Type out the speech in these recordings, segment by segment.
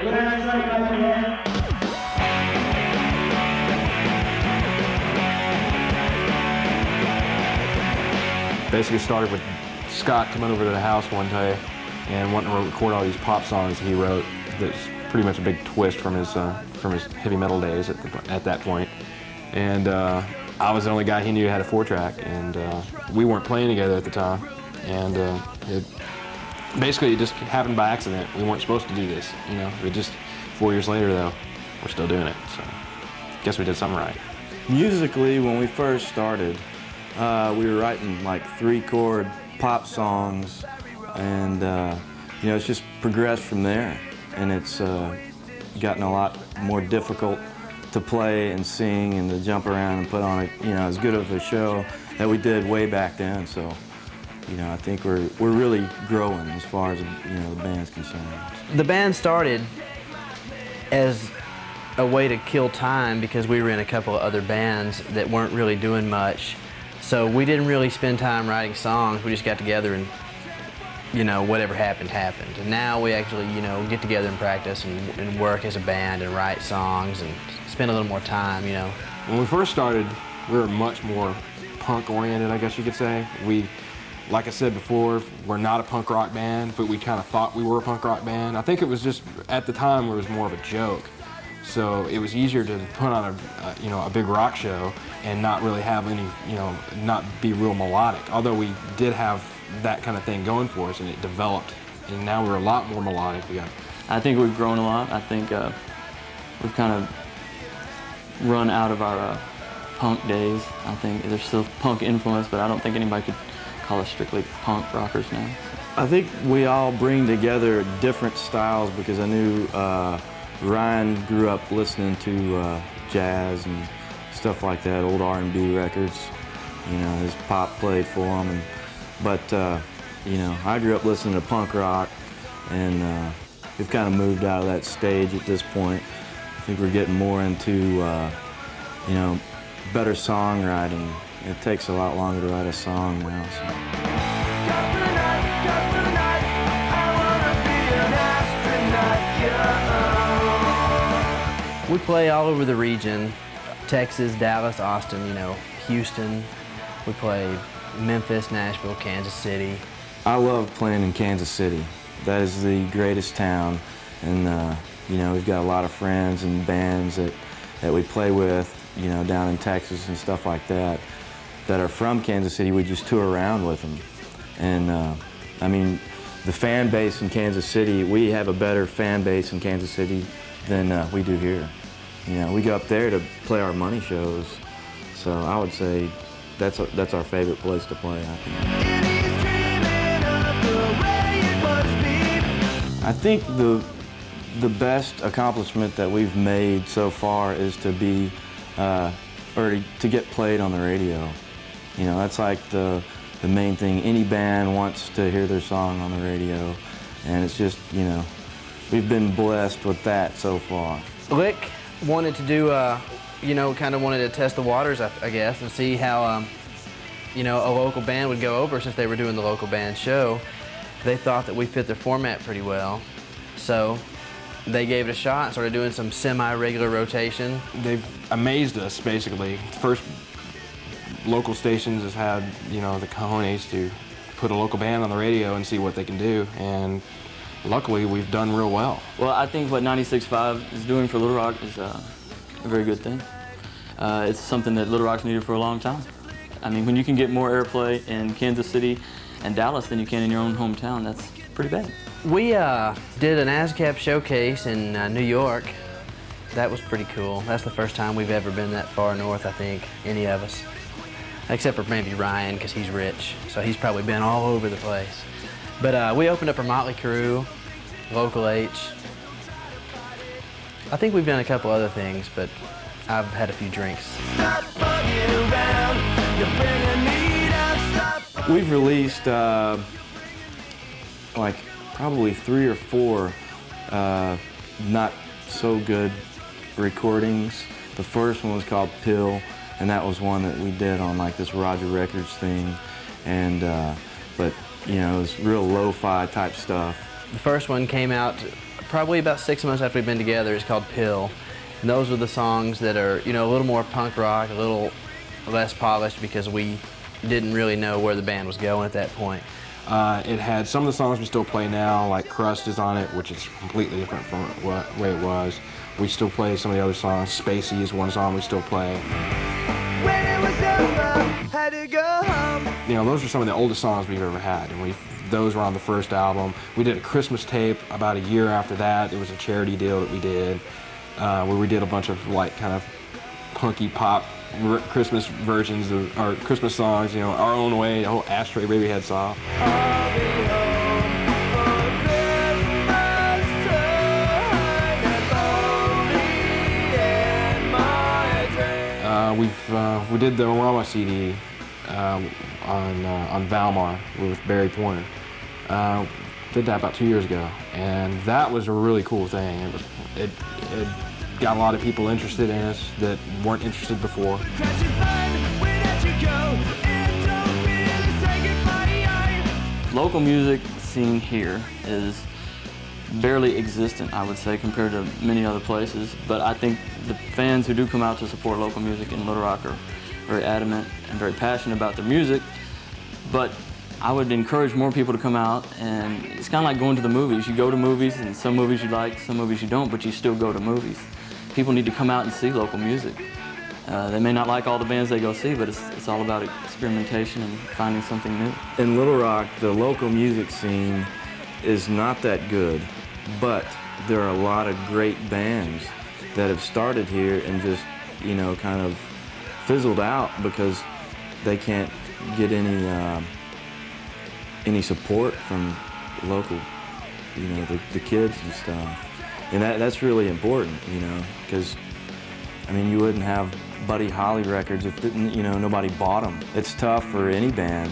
Ashtray Babyhead. Basically started with Scott coming over to the house one day and wanting to record all these pop songs he wrote. That's pretty much a big twist from his heavy metal days at that point. And I was the only guy he knew had a 4-track, and we weren't playing together at the time. And it just happened by accident. We weren't supposed to do this, you know. We just 4 years later though, we're still doing it. So guess we did something right. Musically, when we first started, we were writing like 3-chord pop songs, and you know, it's just progressed from there, and it's gotten a lot more difficult to play and sing and to jump around and put on a, you know, as good of a show that we did way back then. So, you know, I think we're really growing as far as, you know, the band's concerned. The band started as a way to kill time because we were in a couple of other bands that weren't really doing much. So we didn't really spend time writing songs. We just got together and, you know, whatever happened, happened. And now we actually, you know, get together and practice and work as a band and write songs and spend a little more time, you know. When we first started, we were much more punk-oriented, I guess you could say. Like I said before, we're not a punk rock band, but we kind of thought we were a punk rock band. I think it was just, at the time, it was more of a joke. So it was easier to put on a big rock show and not really have any, you know, not be real melodic. Although we did have that kind of thing going for us, and it developed. And now we're a lot more melodic. I think we've grown a lot. I think we've kind of run out of our punk days. I think there's still punk influence, but I don't think anybody could call us strictly punk rockers now. I think we all bring together different styles because I knew Ryan grew up listening to jazz and stuff like that, old R&B records. You know, his pop played for him. But you know, I grew up listening to punk rock, and we've kind of moved out of that stage at this point. I think we're getting more into, you know, better songwriting. It takes a lot longer to write a song now. So. We play all over the region, Texas, Dallas, Austin, you know, Houston. We play Memphis, Nashville, Kansas City. I love playing in Kansas City. That is the greatest town, and you know, we've got a lot of friends and bands that we play with, you know, down in Texas and stuff like that are from Kansas City. We just tour around with them, and I mean, the fan base in Kansas City, we have a better fan base in Kansas City than we do here. You know, we go up there to play our money shows, so I would say that's our favorite place to play, I think. I think the best accomplishment that we've made so far is to be, or to get played on the radio. You know, that's like the main thing. Any band wants to hear their song on the radio, and it's just, you know, we've been blessed with that so far. Lick wanted to do, you know, kind of wanted to test the waters, I guess, and see how, you know, a local band would go over since they were doing the local band show. They thought that we fit their format pretty well, so they gave it a shot and started doing some semi-regular rotation. They've amazed us, basically. First local stations has had, you know, the cojones to put a local band on the radio and see what they can do, and luckily we've done real well. Well, I think what 96.5 is doing for Little Rock is a very good thing. It's something that Little Rock's needed for a long time. I mean, when you can get more airplay in Kansas City and Dallas than you can in your own hometown, that's pretty bad. We did an ASCAP showcase in New York. That was pretty cool. That's the first time we've ever been that far north, I think, any of us. Except for maybe Ryan, because he's rich, so he's probably been all over the place. But we opened up for Motley Crue, Local H. I think we've done a couple other things, but I've had a few drinks. We've released like probably 3 or 4 not so good recordings. The first one was called Pill, and that was one that we did on like this Roger Records thing, and but you know, it was real lo-fi type stuff. The first one came out probably about 6 months after we've been together, is called Pill. And those are the songs that are, you know, a little more punk rock, a little less polished because we didn't really know where the band was going at that point. It had some of the songs we still play now, like Crust is on it, which is completely different from the way it was. We still play some of the other songs. Spacey is one song we still play. When it was over, had to go home. You know, those are some of the oldest songs we've ever had, and those were on the first album. We did a Christmas tape about a year after that. It was a charity deal that we did, where we did a bunch of like kind of punky pop Christmas versions of our Christmas songs, you know, our own way, the whole Ashtray Babyhead song. I'll be home for Christmas time and only in my dreams. We did the waaaaaay CD on Valmar with Barry Pointer. Did that about 2 years ago, and that was a really cool thing. It got a lot of people interested in us that weren't interested before. Local music scene here is barely existent, I would say, compared to many other places. But I think the fans who do come out to support local music in Little Rock are very adamant and very passionate about their music. But I would encourage more people to come out, and it's kind of like going to the movies. You go to movies, and some movies you like, some movies you don't, but you still go to movies. People need to come out and see local music. They may not like all the bands they go see, but it's all about experimentation and finding something new. In Little Rock, the local music scene is not that good, but there are a lot of great bands that have started here and just, you know, kind of fizzled out because they can't get any support from local, you know, the kids and stuff. And that's really important, you know, because, I mean, you wouldn't have Buddy Holly records if, you know, nobody bought them. It's tough for any band,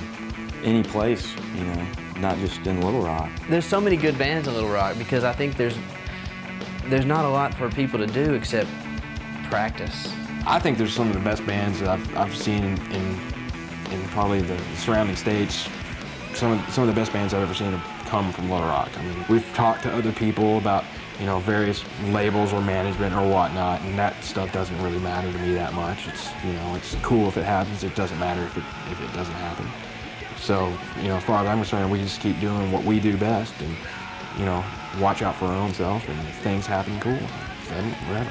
any place, you know, not just in Little Rock. There's so many good bands in Little Rock because I think there's not a lot for people to do except practice. I think there's some of the best bands that I've seen in probably the surrounding states. Some of the best bands I've ever seen have come from Little Rock. I mean, we've talked to other people about, you know, various labels or management or whatnot, and that stuff doesn't really matter to me that much. It's, you know, it's cool if it happens. It doesn't matter if it doesn't happen. So, you know, as far as I'm concerned, we just keep doing what we do best, and, you know, watch out for our own self. And if things happen, cool. Then whatever.